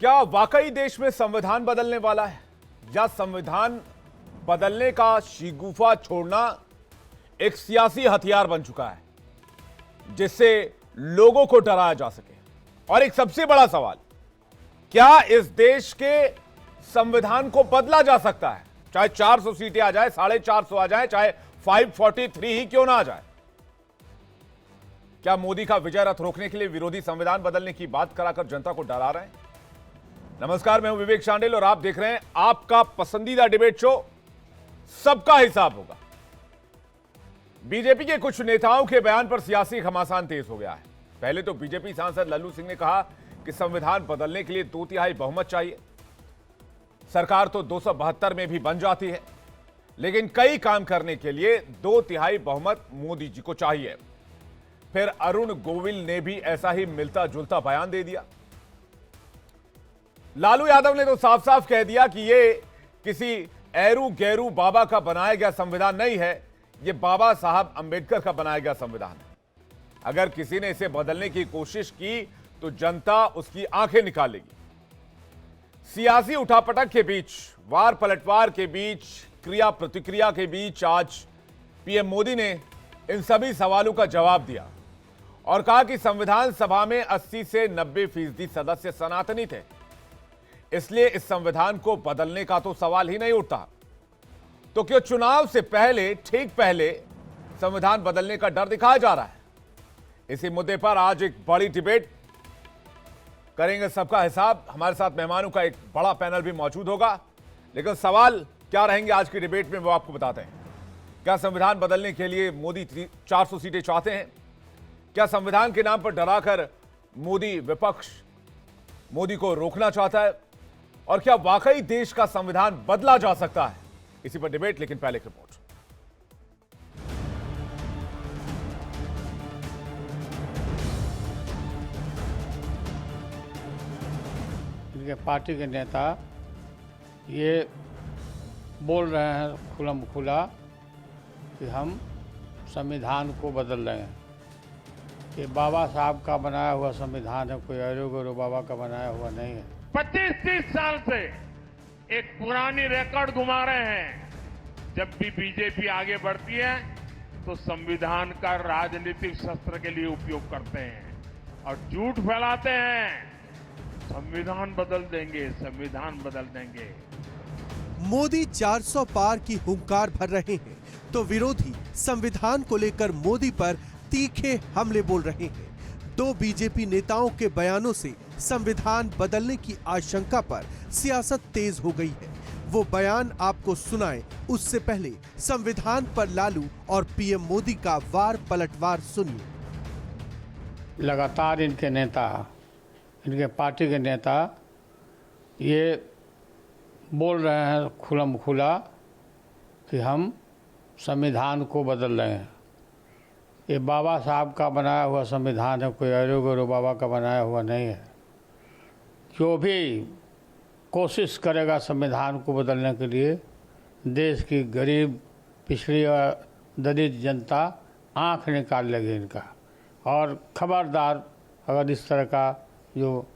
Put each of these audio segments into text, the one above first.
क्या वाकई देश में संविधान बदलने वाला है या संविधान बदलने का शिगुफा छोड़ना एक सियासी हथियार बन चुका है जिससे लोगों को डराया जा सके? और एक सबसे बड़ा सवाल, क्या इस देश के संविधान को बदला जा सकता है? चाहे 400 सीटें आ जाए, 450 आ जाए, चाहे 543 ही क्यों ना आ जाए। क्या मोदी का विजय रथ रोकने के लिए विरोधी संविधान बदलने की बात कराकर जनता को डरा रहे हैं? नमस्कार, मैं हूं विवेक शांडिल और आप देख रहे हैं आपका पसंदीदा डिबेट शो सबका हिसाब होगा। बीजेपी के कुछ नेताओं के बयान पर सियासी घमासान तेज हो गया है। पहले तो बीजेपी सांसद लल्लू सिंह ने कहा कि संविधान बदलने के लिए 2/3 बहुमत चाहिए। सरकार तो 272 में भी बन जाती है, लेकिन कई काम करने के लिए 2/3 बहुमत मोदी जी को चाहिए। फिर अरुण गोविल ने भी ऐसा ही मिलता जुलता बयान दे दिया। लालू यादव ने तो साफ साफ कह दिया कि ये किसी एरू गैरू बाबा का बनाया गया संविधान नहीं है, ये बाबा साहब अंबेडकर का बनाया गया संविधान है। अगर किसी ने इसे बदलने की कोशिश की तो जनता उसकी आंखें निकालेगी। सियासी उठापटक के बीच, वार पलटवार के बीच, क्रिया प्रतिक्रिया के बीच आज पीएम मोदी ने इन सभी सवालों का जवाब दिया और कहा कि संविधान सभा में 80 से 90% सदस्य सनातनी थे, इसलिए इस संविधान को बदलने का तो सवाल ही नहीं उठता। तो क्यों चुनाव से पहले, ठीक पहले संविधान बदलने का डर दिखाया जा रहा है? इसी मुद्दे पर आज एक बड़ी डिबेट करेंगे, सबका हिसाब। हमारे साथ मेहमानों का एक बड़ा पैनल भी मौजूद होगा, लेकिन सवाल क्या रहेंगे आज की डिबेट में वो आपको बताते हैं। क्या संविधान बदलने के लिए मोदी 400 सीटें चाहते हैं? क्या संविधान के नाम पर डराकर मोदी विपक्ष मोदी को रोकना चाहता है? और क्या वाकई देश का संविधान बदला जा सकता है? इसी पर डिबेट, लेकिन पहले एक रिपोर्ट। इनके पार्टी के नेता ये बोल रहे हैं खुलम खुला कि हम संविधान को बदल रहे हैं। ये बाबा साहब का बनाया हुआ संविधान है, कोई एरो गैरो बाबा का बनाया हुआ नहीं है। 25-30 साल से एक पुरानी रिकॉर्ड घुमा रहे हैं। जब भी बीजेपी आगे बढ़ती है तो संविधान का राजनीतिक शस्त्र के लिए उपयोग करते हैं और झूठ फैलाते हैं। संविधान बदल देंगे, संविधान बदल देंगे। मोदी 400 पार की हुंकार भर रहे हैं तो विरोधी संविधान को लेकर मोदी पर तीखे हमले बोल रहे हैं। दो बीजेपी नेताओं के बयानों से संविधान बदलने की आशंका पर सियासत तेज हो गई है। वो बयान आपको सुनाए उससे पहले संविधान पर लालू और पीएम मोदी का वार पलटवार सुनिए। लगातार इनके नेता, इनके पार्टी के नेता ये बोल रहे हैं खुलम खुला कि हम संविधान को बदल रहे हैं। ये बाबा साहब का बनाया हुआ संविधान है, कोई एरो गैरो बाबा का बनाया हुआ नहीं है। जो भी कोशिश करेगा संविधान को बदलने के लिए, देश की गरीब, पिछड़ी और दलित जनता आंख निकाल लेगी इनका। और खबरदार अगर इस तरह का जो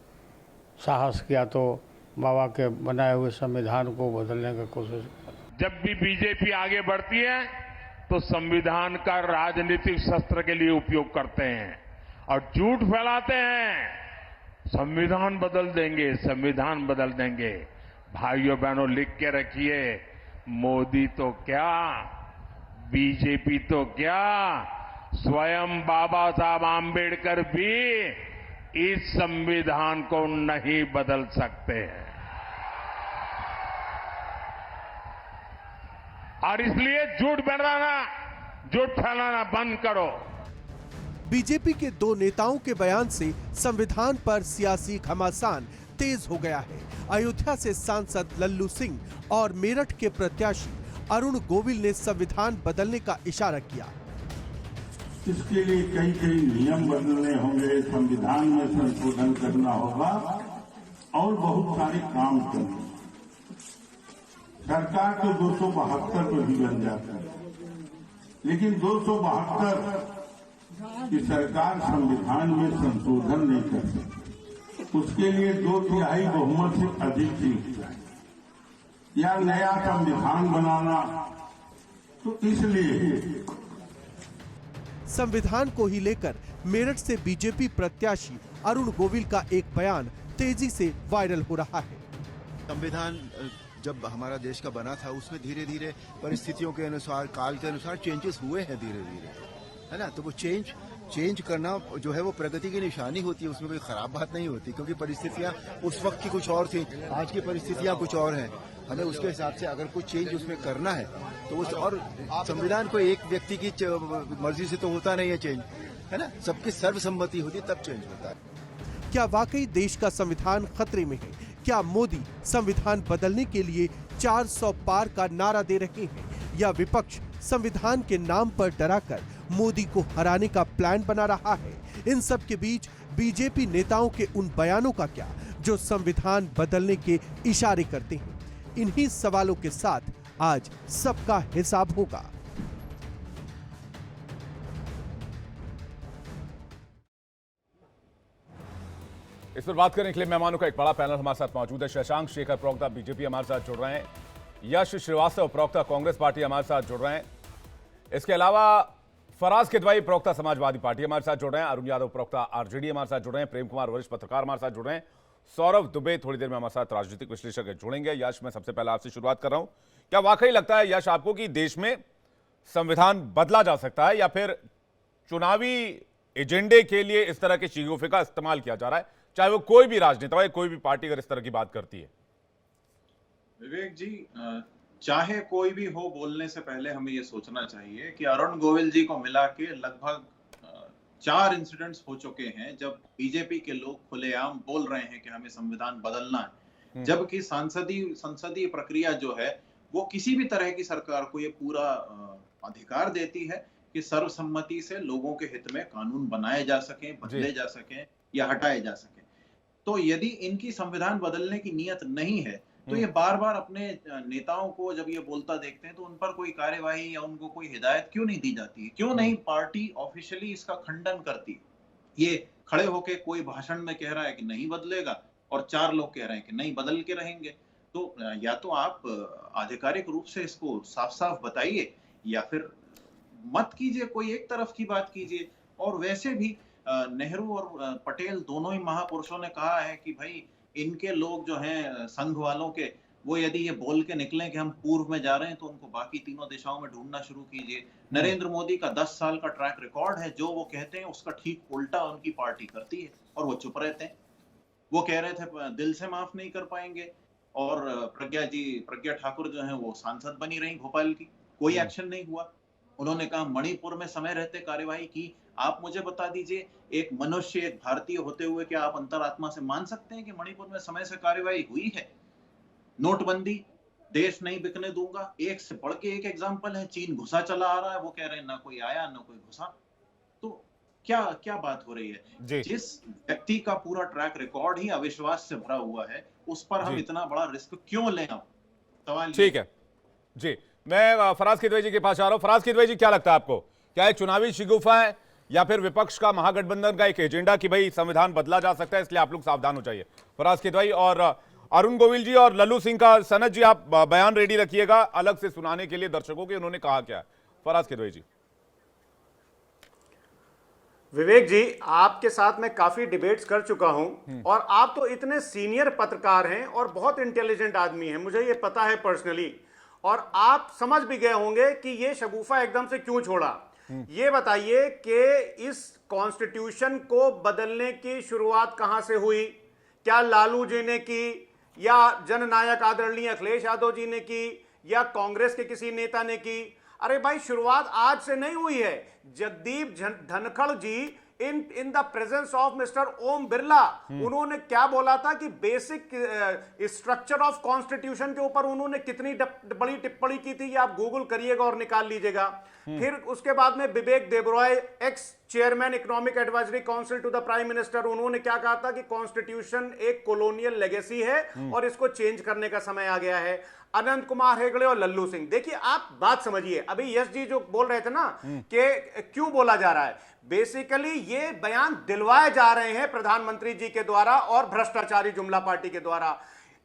साहस किया तो बाबा के बनाए हुए संविधान को बदलने का कोशिश। जब भी बीजेपी आगे बढ़ती है तो संविधान का राजनीतिक शस्त्र के लिए उपयोग करते हैं और झूठ फैलाते हैं। संविधान बदल देंगे, संविधान बदल देंगे। भाइयों बहनों, लिख के रखिए, मोदी तो क्या, बीजेपी तो क्या, स्वयं बाबा साहब आंबेडकर भी इस संविधान को नहीं बदल सकते हैं। और इसलिए झूठ फैलाना बंद करो। बीजेपी के दो नेताओं के बयान से संविधान पर सियासी घमासान तेज हो गया है। अयोध्या से सांसद लल्लू सिंह और मेरठ के प्रत्याशी अरुण गोविल ने संविधान बदलने का इशारा किया। इसके लिए कई नियम बदलने होंगे, संविधान में संशोधन करना होगा और बहुत सारे काम करने। सरकार तो 272 में भी बन जाता है, लेकिन 272 की सरकार संविधान में संशोधन नहीं कर सकती। उसके लिए 2/3 बहुमत से अधिक सीट चाहिए या नया संविधान बनाना, तो इसलिए संविधान को ही लेकर मेरठ से बीजेपी प्रत्याशी अरुण गोविल का एक बयान तेजी से वायरल हो रहा है। संविधान जब हमारा देश का बना था उसमें धीरे धीरे परिस्थितियों के अनुसार, काल के अनुसार चेंजेस हुए हैं धीरे धीरे, है ना। तो वो चेंज करना जो है वो प्रगति की निशानी होती है, उसमें कोई खराब बात नहीं होती, क्योंकि परिस्थितियां उस वक्त की कुछ और थी, आज की परिस्थितियां कुछ और हैं। हमें उसके हिसाब से अगर कुछ चेंज उसमें करना है तो उस, और संविधान को एक व्यक्ति की मर्जी से तो होता नहीं है चेंज, है ना, सबकी सर्वसम्मति होती तब चेंज होता है। क्या वाकई देश का संविधान खतरे में है? क्या मोदी संविधान बदलने के लिए 400 पार का नारा दे रहे हैं, या विपक्ष संविधान के नाम पर डराकर मोदी को हराने का प्लान बना रहा है? इन सब के बीच बीजेपी नेताओं के उन बयानों का क्या जो संविधान बदलने के इशारे करते हैं? इन्हीं सवालों के साथ आज सबका हिसाब होगा। इस पर बात करने के लिए मेहमानों का एक बड़ा पैनल हमारे साथ मौजूद है। शशांक शेखर, प्रवक्ता बीजेपी, हमारे साथ जुड़ रहे हैं। यश श्रीवास्तव, प्रवक्ता कांग्रेस पार्टी, हमारे साथ जुड़ रहे हैं। इसके अलावा फराज किदवई, प्रवक्ता समाजवादी पार्टी, हमारे साथ जुड़ रहे हैं। अरुण यादव, प्रवक्ता आरजेडी, हमारे साथ जुड़ रहे हैं। प्रेम कुमार, वरिष्ठ पत्रकार, हमारे साथ जुड़ रहे हैं। सौरभ दुबे थोड़ी देर में हमारे साथ राजनीतिक विश्लेषक जुड़ेंगे। यश, मैं सबसे पहले आपसे शुरुआत कर रहा हूं। क्या वाकई लगता है यश आपको कि देश में संविधान बदला जा सकता है, या फिर चुनावी एजेंडे के लिए इस तरह के शिगुफे का इस्तेमाल किया जा रहा है, चाहे वो कोई भी राजनेता हो, कोई भी पार्टी अगर इस तरह की बात करती है? विवेक जी, चाहे कोई भी हो, बोलने से पहले हमें यह सोचना चाहिए कि अरुण गोविल जी को मिला के लगभग 4 इंसिडेंट्स हो चुके हैं जब बीजेपी के लोग खुलेआम बोल रहे हैं कि हमें संविधान बदलना है, जबकि संसदीय प्रक्रिया जो है वो किसी भी तरह की सरकार को ये पूरा अधिकार देती है कि सर्वसम्मति से लोगों के हित में कानून बनाए जा सकें, बदले जा सकें या हटाए जा सकें। तो यदि इनकी संविधान बदलने की नीयत नहीं है तो ये बार बार अपने नेताओं को जब ये बोलता देखते हैं तो उन पर कोई कार्यवाही या उनको कोई हिदायत क्यों नहीं दी जाती है? क्यों नहीं पार्टी ऑफिशियली इसका खंडन करती? ये खड़े होके कोई भाषण में कह रहा है कि नहीं बदलेगा और 4 लोग कह रहे हैं कि नहीं, बदल के रहेंगे। तो या तो आप आधिकारिक रूप से इसको साफ साफ बताइए या फिर मत कीजिए, कोई एक तरफ की बात कीजिए। और वैसे भी नेहरू और पटेल दोनों ही महापुरुषों ने कहा है कि भाई इनके लोग जो हैं संघ वालों के, वो यदि ये बोल के निकलें कि हम पूर्व में जा रहे हैं तो उनको बाकी तीनों दिशाओं में ढूंढना शुरू कीजिए। नरेंद्र मोदी का 10 साल का ट्रैक रिकॉर्ड है, जो वो कहते हैं उसका ठीक उल्टा उनकी पार्टी करती है और वो चुप रहते हैं। वो कह रहे थे दिल से माफ नहीं कर पाएंगे, और प्रज्ञा ठाकुर जो है वो सांसद बनी रही भोपाल की, कोई एक्शन नहीं हुआ। उन्होंने कहा मणिपुर में समय रहते कार्यवाही की। आप मुझे बता दीजिए, एक मनुष्य, एक भारतीय होते हुए क्या आप अंतरात्मा से मान सकते हैं कि मणिपुर में समय से कार्यवाही हुई है? नोटबंदी, देश नहीं बिकने दूंगा, एक से बढ़ के एक एग्जाम्पल है। चीन घुसा चला आ रहा है, वो कह रहे हैं ना कोई आया ना कोई घुसा। तो क्या बात हो रही है? जिस व्यक्ति का पूरा ट्रैक रिकॉर्ड ही अविश्वास से भरा हुआ है, उस पर हम इतना बड़ा रिस्क क्यों लें? अब सवाल ठीक है जी। मैं फराज किदवई जी के पास आ रहा हूं। फराज किदवई जी, क्या लगता है आपको, क्या एक चुनावी शिगुफा है या फिर विपक्ष का महागठबंधन का एक एजेंडा कि भाई संविधान बदला जा सकता है, इसलिए आप लोग सावधान हो जाइए? फराज किदवई और अरुण गोविल जी और लल्लू सिंह का, सनत जी आप बयान रेडी रखिएगा अलग से सुनाने के लिए दर्शकों के, उन्होंने कहा क्या? फराज किदवई जी। विवेक जी, आपके साथ मैं काफी डिबेट्स कर चुका हूं और आप तो इतने सीनियर पत्रकार हैं और बहुत इंटेलिजेंट आदमी हैं, मुझे ये पता है पर्सनली, और आप समझ भी गए होंगे कि ये शगुफा एकदम से क्यों छोड़ा। ये बताइए कि इस कॉन्स्टिट्यूशन को बदलने की शुरुआत कहां से हुई? क्या लालू जी ने की, या जननायक आदरणीय अखिलेश यादव जी ने की, या कांग्रेस के किसी नेता ने की? अरे भाई, शुरुआत आज से नहीं हुई है। Jagdeep Dhankhar ji in the presence of mister Om Birla, उन्होंने क्या बोला था कि बेसिक स्ट्रक्चर ऑफ कॉन्स्टिट्यूशन के ऊपर उन्होंने कितनी बड़ी टिप्पणी की थी, ये आप गूगल करिएगा और निकाल लीजिएगा। फिर उसके बाद में Vivek Debroy, ex chairman economic advisory council to the prime minister, उन्होंने क्या कहा था कि कॉन्स्टिट्यूशन एक कॉलोनियल लेगेसी है और इसको चेंज करने का समय आ गया है। अनंत कुमार हेगड़े और लल्लू सिंह, देखिए आप बात समझिए, अभी यश जी जो बोल रहे थे ना कि क्यों बोला जा रहा है, बेसिकली ये बयान दिलवाए जा रहे हैं प्रधानमंत्री जी के द्वारा और भ्रष्टाचारी जुमला पार्टी के द्वारा,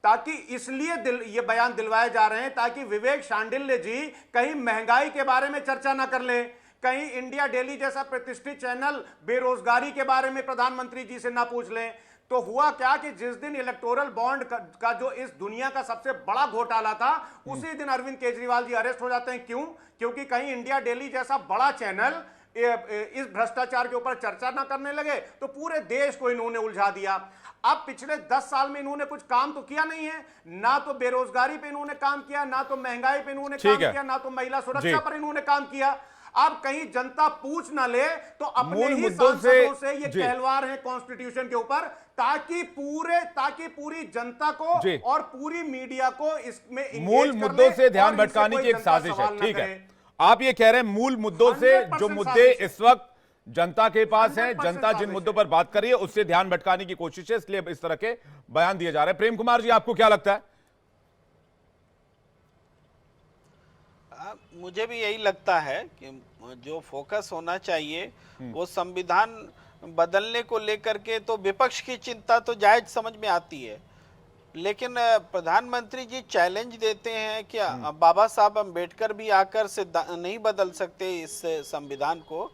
ताकि इसलिए ये बयान दिलवाए जा रहे हैं ताकि विवेक शांडिल्य जी कहीं महंगाई के बारे में चर्चा ना कर लें, कहीं इंडिया डेली जैसा प्रतिष्ठित चैनल बेरोजगारी के बारे में प्रधानमंत्री जी से ना पूछ लें। तो हुआ क्या कि जिस दिन इलेक्टोरल बॉन्ड का जो इस दुनिया का सबसे बड़ा घोटाला था, उसी दिन अरविंद केजरीवाल जी अरेस्ट हो जाते हैं। क्यों? क्योंकि कहीं इंडिया डेली जैसा बड़ा चैनल इस भ्रष्टाचार के ऊपर चर्चा ना करने लगे, तो पूरे देश को इन्होंने उलझा दिया। अब पिछले 10 साल में इन्होंने कुछ काम तो किया नहीं है, ना तो बेरोजगारी पे इन्होंने काम किया, ना तो महंगाई पे इन्होंने काम किया, ना तो महिला सुरक्षा पर इन्होंने काम किया। अब कहीं जनता पूछ ना ले तो अपने ही सांसदों से ये कहलवार हैं कॉन्स्टिट्यूशन के ऊपर, ताकि पूरी जनता को और पूरी मीडिया को इसमें मूल मुद्दों से ध्यान भटकाने की एक साजिश है। ठीक है, आप ये कह रहे हैं मूल मुद्दों से, जो मुद्दे इस वक्त जनता के पास हैं, जनता जिन मुद्दों पर बात कर रही है उससे ध्यान भटकाने की कोशिश है, इसलिए इस तरह के बयान दिए जा रहे हैं। प्रेम कुमार जी, आपको क्या लगता है? मुझे भी यही लगता है कि जो फोकस होना चाहिए वो संविधान बदलने को लेकर के, तो विपक्ष की चिंता तो जायज समझ में आती है, लेकिन प्रधानमंत्री जी चैलेंज देते हैं कि बाबा साहब अंबेडकर भी आकर से नहीं बदल सकते इस संविधान को,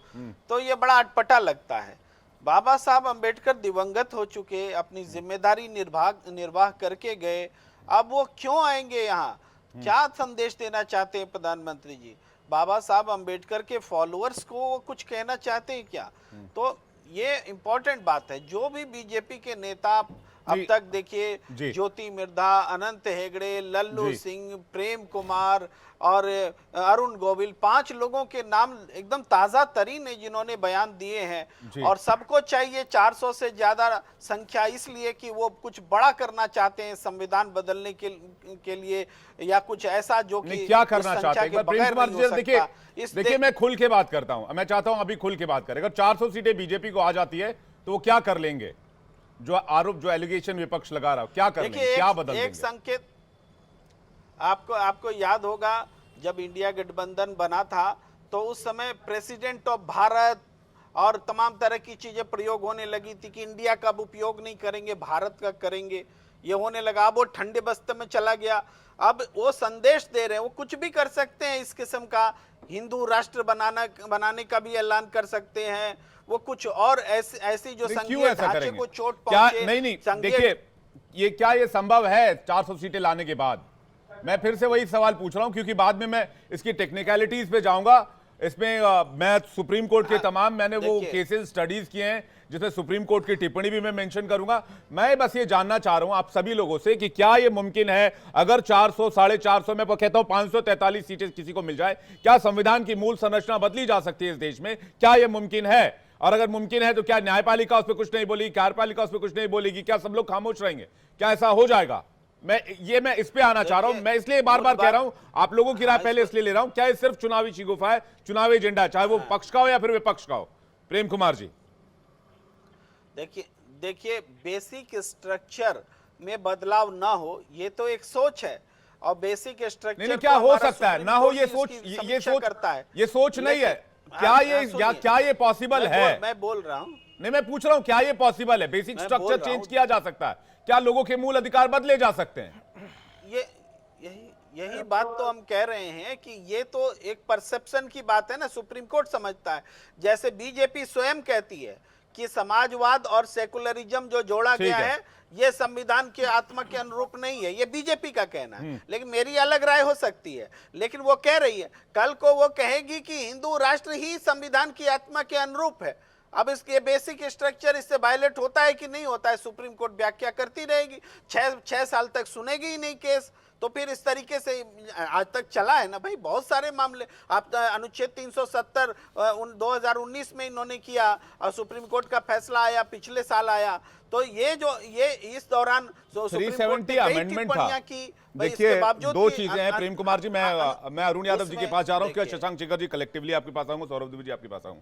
तो ये बड़ा अटपटा लगता है। बाबा साहब अंबेडकर दिवंगत हो चुके, अपनी जिम्मेदारी निर्वाह करके गए, अब वो क्यों आएंगे यहाँ? क्या संदेश देना चाहते हैं प्रधानमंत्री जी? बाबा साहब अंबेडकर के फॉलोअर्स को वो कुछ कहना चाहते हैं क्या? तो ये इंपॉर्टेंट बात है। जो भी बीजेपी के नेता अब तक देखिए, ज्योति मिर्धा, अनंत हेगड़े, लल्लू सिंह, प्रेम कुमार और अरुण गोविल, 5 लोगों के नाम एकदम ताजा तरीन है जिन्होंने बयान दिए हैं, और सबको चाहिए 400 से ज्यादा संख्या, इसलिए कि वो कुछ बड़ा करना चाहते हैं संविधान बदलने के लिए, या कुछ ऐसा जो कि क्या करना चाहते हैं। प्रेम कुमार जी, देखिए मैं खुल के बात करता हूं, मैं चाहता हूं अभी खुल के बात करें। अगर 400 सीटें बीजेपी को आ जाती है तो वो क्या कर लेंगे? जो आरोप, जो एलिगेशन विपक्ष लगा रहा है, क्या कर लेंगे, क्या बदल देंगे? एक संकेत आपको याद होगा, जब इंडिया गठबंधन बना था तो उस समय प्रेसिडेंट ऑफ भारत और तमाम तरह की चीजें प्रयोग होने लगी थी कि इंडिया का उपयोग नहीं करेंगे, भारत का करेंगे, ये होने लगा। अब वो ठंडे बस्ते में चला गया। अब वो संदेश दे रहे हैं, वो कुछ भी कर सकते हैं इस किस्म का, हिंदू राष्ट्र बनाने का भी ऐलान कर सकते हैं, वो कुछ और ऐसी जो संघीय ढांचे को चोट पहुंचे। नहीं, देखिए ये संभव है 400 सीटें लाने के बाद? मैं फिर से वही सवाल पूछ रहा हूं, क्योंकि बाद में मैं इसकी टेक्निकलिटीज पे जाऊंगा। इसमें मैं सुप्रीम कोर्ट के मैंने वो केसेस स्टडीज किए हैं जिसमें सुप्रीम कोर्ट की टिप्पणी भी मैं मेंशन करूंगा। मैं बस ये जानना चाह रहा हूं आप सभी लोगों से कि क्या ये मुमकिन है, अगर 400, 450, मैं कहता हूं 543 सीटें किसी को मिल जाए, क्या संविधान की मूल संरचना बदली जा सकती है इस देश में? क्या ये मुमकिन है? और अगर मुमकिन है तो क्या न्यायपालिका उस पर कुछ नहीं बोलेगी, कार्यपालिका उस पर कुछ नहीं बोलेगी? क्या सब लोग खामोश रहेंगे? क्या ऐसा हो जाएगा? मैं इस पे आना चाह रहा हूं। मैं इसलिए बार बार कह रहा हूं, आप लोगों की राय पहले इसलिए ले रहा हूं, क्या ये सिर्फ चुनावी शिगुफा है, चुनावी एजेंडा है, चाहे वो पक्ष का हो या फिर विपक्ष का हो? प्रेम कुमार जी, देखिए बेसिक स्ट्रक्चर में बदलाव ना हो, ये तो एक सोच है, और बेसिक स्ट्रक्चर नहीं, क्या हो सकता है ना हो? ये सोच करता है, ये सोच नहीं है। क्या ये पॉसिबल है? मैं बोल रहा हूं, नहीं, मैं पूछ रहा हूं क्या ये पॉसिबल है? बेसिक स्ट्रक्चर चेंज किया जा सकता है क्या? लोगों के मूल अधिकार बदले जा सकते हैं? यही बात तो हम कह रहे हैं कि ये तो एक परसेप्शन की बात है ना, सुप्रीम कोर्ट समझता है। जैसे बीजेपी स्वयं कहती है कि समाजवाद और सेकुलरिज्म जो जोड़ा गया है ये संविधान के आत्मा के अनुरूप नहीं है, ये बीजेपी का कहना है। लेकिन मेरी अलग राय हो सकती है, लेकिन वो कह रही है, कल को वो कहेगी कि हिंदू राष्ट्र ही संविधान की आत्मा के अनुरूप है। अब इसके बेसिक स्ट्रक्चर इससे वायलेट होता है कि नहीं होता है, सुप्रीम कोर्ट व्याख्या करती रहेगी, 6 साल तक सुनेगी ही नहीं केस। तो फिर इस तरीके से आज तक चला है ना भाई। बहुत सारे मामले, आप अनुच्छेद 370 2019 में इन्होंने किया और सुप्रीम कोर्ट का फैसला आया, पिछले साल आया। तो ये इस दौरान 370 अमेंडमेंट था। देखिए, दो चीजें हैं प्रेम कुमार जी, मैं अरुण यादव जी के पास जा रहा हूँ, क्या शशांक शेखर जी कलेक्टिवली आपके पास आऊंगा, सौरभ दुबे जी आपके पास आऊंगा।